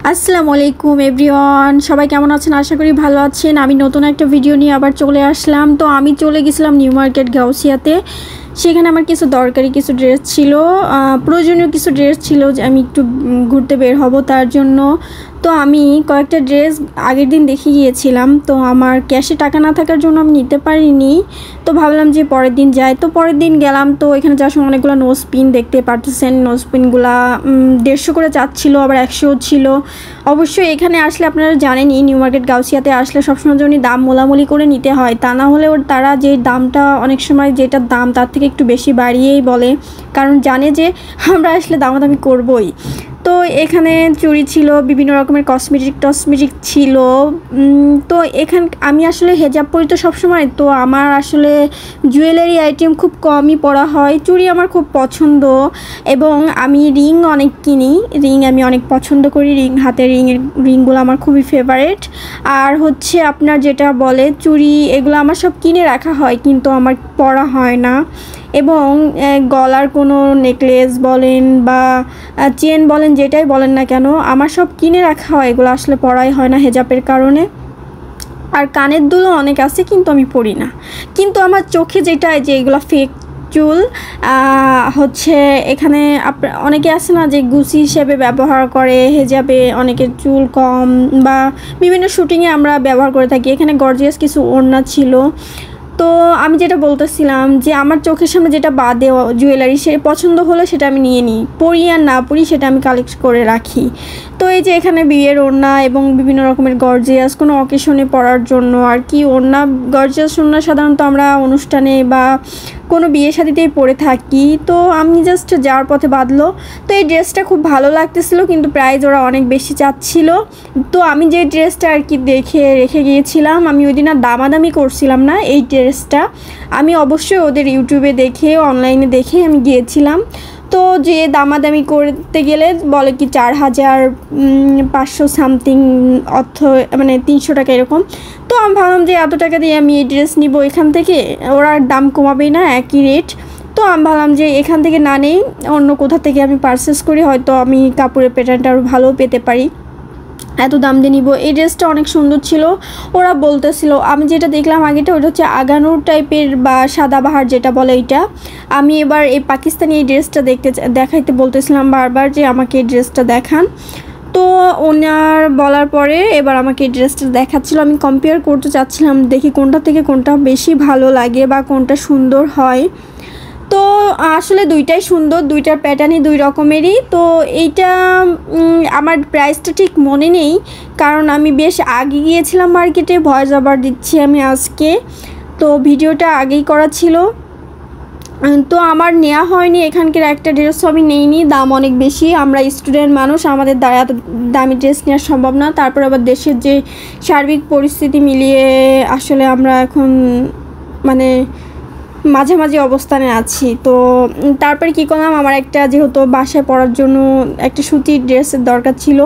আসসালামু আলাইকুম এভরিওয়ান, সবাই কেমন আছেন? আশা করি ভালো আছেন। আমি নতুন একটা ভিডিও নিয়ে আবার চলে আসলাম। তো আমি চলে গেছিলাম নিউ মার্কেট গাউসিয়াতে। সেখানে আমার কিছু দরকারি কিছু ড্রেস ছিল, প্রয়োজনীয় কিছু ড্রেস ছিল যে আমি একটু ঘুরতে বের হব তার জন্য। তো আমি কয়েকটা ড্রেস আগের দিন দেখে গিয়েছিলাম, তো আমার ক্যাশে টাকা না থাকার জন্য আমি নিতে পারিনি। তো ভাবলাম যে পরের দিন যাই, তো পরের দিন গেলাম। তো এখানে যাওয়ার সময় অনেকগুলো নোজ পিন দেখতে পারতেছেন। নোজ পিনগুলা 150 করে চাচ্ছিল, আবার 100 ছিল। অবশ্যই এখানে আসলে আপনারা জানেনই, নিউ মার্কেট গাউসিয়াতে আসলে সবসময় জন্য দাম মোলামুলি করে নিতে হয়, তা না হলে তারা যে দামটা অনেক সময় যেটার দাম তার থেকে একটু বেশি বাড়িয়েই বলে, কারণ জানে যে আমরা আসলে দামাদামি করবই। তো এখানে চুড়ি ছিল, বিভিন্ন রকমের কসমেটিক ছিল। তো আমি আসলে হেজাব পরি তো সবসময়, তো আমার আসলে জুয়েলারি আইটেম খুব কমই পরা হয়। চুড়ি আমার খুব পছন্দ এবং আমি রিং অনেক কিনি। রিং আমি অনেক পছন্দ করি, হাতের রিংগুলো আমার খুবই ফেভারিট। আর হচ্ছে আপনার যেটা বলে চুড়ি, এগুলো আমার সব কিনে রাখা হয় কিন্তু আমার পরা হয় না। এবং গলার কোনো নেকলেস বলেন বা চেন বলেন, যেটাই বলেন না কেন, আমার সব কিনে রাখা হয়, এগুলো আসলে পরাই হয় না হেজাবের কারণে। আর কানের দুলও অনেক আছে কিন্তু আমি পরি না। কিন্তু আমার চোখে যেটা, যে এগুলো ফেক চুল হচ্ছে, এখানে অনেকে আছে না যে গুছি হিসেবে ব্যবহার করে হেজাবে, অনেকের চুল কম বা বিভিন্ন শুটিংয়ে আমরা ব্যবহার করে থাকি। এখানে গর্জিয়াস কিছু ওড়না ছিল। তো আমি যেটা বলতেছিলাম যে আমার চোখের সামনে যেটা বাদে জুয়েলারি, সে পছন্দ হলে সেটা আমি নিয়ে নিই, পরি আর না পরি সেটা আমি কালেক্ট করে রাখি। তো এই যে এখানে বিয়ের ওড়না এবং বিভিন্ন রকমের গর্জিয়াস কোনো অকেশনে পরার জন্য আর কি ওড়না, গর্জিয়াস ওড়না সাধারণত আমরা অনুষ্ঠানে বা কোনো বিয়ে শাদিতেই পরে থাকি। তো আমি জাস্ট যাওয়ার পথে বাঁধলো। তো এই ড্রেসটা খুব ভালো লাগতেছিল কিন্তু প্রাইস ওরা অনেক বেশি চাচ্ছিল। তো আমি যে ড্রেসটা আর কি দেখে রেখে গিয়েছিলাম, আমি ওই দিন আর দামাদামি করছিলাম না। এই ড্রেসটা আমি অবশ্যই ওদের ইউটিউবে দেখে, অনলাইনে দেখে আমি গিয়েছিলাম। তো যে দামাদামি করতে গেলে বলে কি 4,500 সামথিং, অর্থ মানে 300 টাকা এরকম। তো আমি ভাবলাম যে এত টাকা দিয়ে আমি এই ড্রেস নিব এখান থেকে, ওরা দাম কমাবেই না, একই রেট। তো আমি ভাবলাম যে এখান থেকে না নেই, অন্য কোথা থেকে আমি পারচেস করি, হয়তো আমি কাপড়ের প্যাটার্নটা আরও ভালো পেতে পারি, এত দাম দিয়ে নিব। এই ড্রেসটা অনেক সুন্দর ছিল। ওরা বলতেছিল, আমি যেটা দেখলাম আগেটা ওটা হচ্ছে আগানুর টাইপের বা সাদাবাহার যেটা বলে ওইটা। আমি এবার এই পাকিস্তানি এই ড্রেসটা দেখাইতে বলতেছিলাম বারবার যে আমাকে এই ড্রেসটা দেখান। তো ওনার বলার পরে এবার আমাকে এই ড্রেসটা দেখাচ্ছিল, আমি কম্পেয়ার করতে চাচ্ছিলাম, দেখি কোনটা থেকে কোনটা বেশি ভালো লাগে বা কোনটা সুন্দর হয়। তো আসলে দুইটাই সুন্দর, দুইটার প্যাটার্নই দুই রকমেরই। তো এইটা আমার প্রাইসটা ঠিক মনে নেই, কারণ আমি বেশ আগে গিয়েছিলাম মার্কেটে, ভয়েস ওভার দিচ্ছি আমি আজকে, তো ভিডিওটা আগেই করা ছিল। তো আমার নেওয়া হয়নি এখানকার একটা ড্রেসও আমি নেইনি, দাম অনেক বেশি। আমরা স্টুডেন্ট মানুষ, আমাদের দ্বারা এত দামি ড্রেস নেওয়া সম্ভব না। তারপর আবার দেশের যে সার্বিক পরিস্থিতি মিলিয়ে আসলে আমরা এখন মানে মাঝামাঝি অবস্থানে আছি। তো তারপরে কী করলাম, আমার একটা যেহেতু বাসায় পরার জন্য একটা সুতির ড্রেসের দরকার ছিল,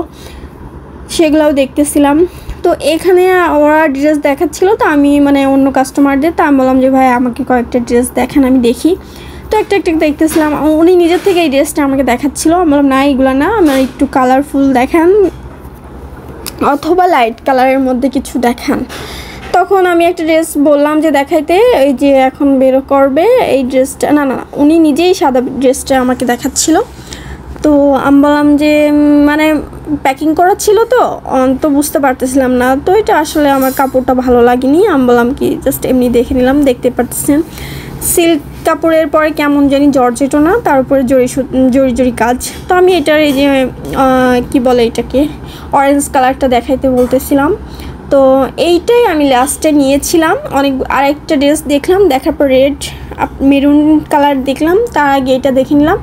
সেগুলোও দেখতেছিলাম। তো এখানে ওরা ড্রেস দেখাচ্ছিল, তো আমি মানে অন্য কাস্টমারদের, তা আমি বললাম যে ভাই আমাকে কয়েকটা ড্রেস দেখান, আমি দেখি। তো একটা দেখতেছিলাম, উনি নিজের থেকে এই ড্রেসটা আমাকে দেখাচ্ছিল। আমি বললাম না, এগুলো না, আমার একটু কালারফুল দেখান অথবা লাইট কালারের মধ্যে কিছু দেখান। তখন আমি একটা ড্রেস বললাম যে দেখাইতে, এই যে এখন বের করবে এই ড্রেসটা, না না উনি নিজেই সাদা ড্রেসটা আমাকে দেখাচ্ছিল। তো আমি বললাম যে মানে প্যাকিং করা ছিল, তো বুঝতে পারতেছিলাম না। তো এটা আসলে আমার কাপড়টা ভালো লাগেনি, আমি বললাম কি জাস্ট এমনি দেখে নিলাম। দেখতে পাচ্ছেন সিল্ক কাপড়ের পরে কেমন জানি জর্জেটও না, তার উপরে জরি কাজ। তো আমি এটার এই যে কি বলে এটাকে, অরেঞ্জ কালারটা দেখাইতে বলতেছিলাম। তো এইটাই আমি লাস্টে নিয়েছিলাম। আরেকটা ড্রেস দেখলাম, দেখার পর রেড মেরুন কালার দেখলাম, তার আগে এটা দেখে নিলাম।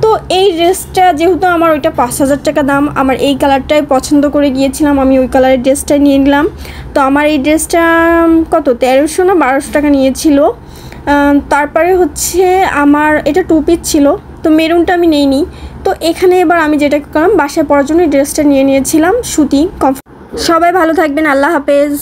তো এই ড্রেসটা যেহেতু আমার ওইটা 5,000 টাকা দাম, আমার এই কালারটাই পছন্দ করে গিয়েছিলাম, আমি ওই কালারের ড্রেসটাই নিয়ে নিলাম। তো আমার এই ড্রেসটা কত 1300 না 1200 টাকা নিয়েছিল। তারপরে হচ্ছে আমার এটা 2 পিস ছিল, তো মেরুনটা আমি নেইনি। তো এখানে এবার আমি যেটা করলাম, বাসায় পরার জন্য ড্রেসটা নিয়ে নিয়েছিলাম সুতি। সবাই ভালো থাকবেন, আল্লাহ হাফেজ।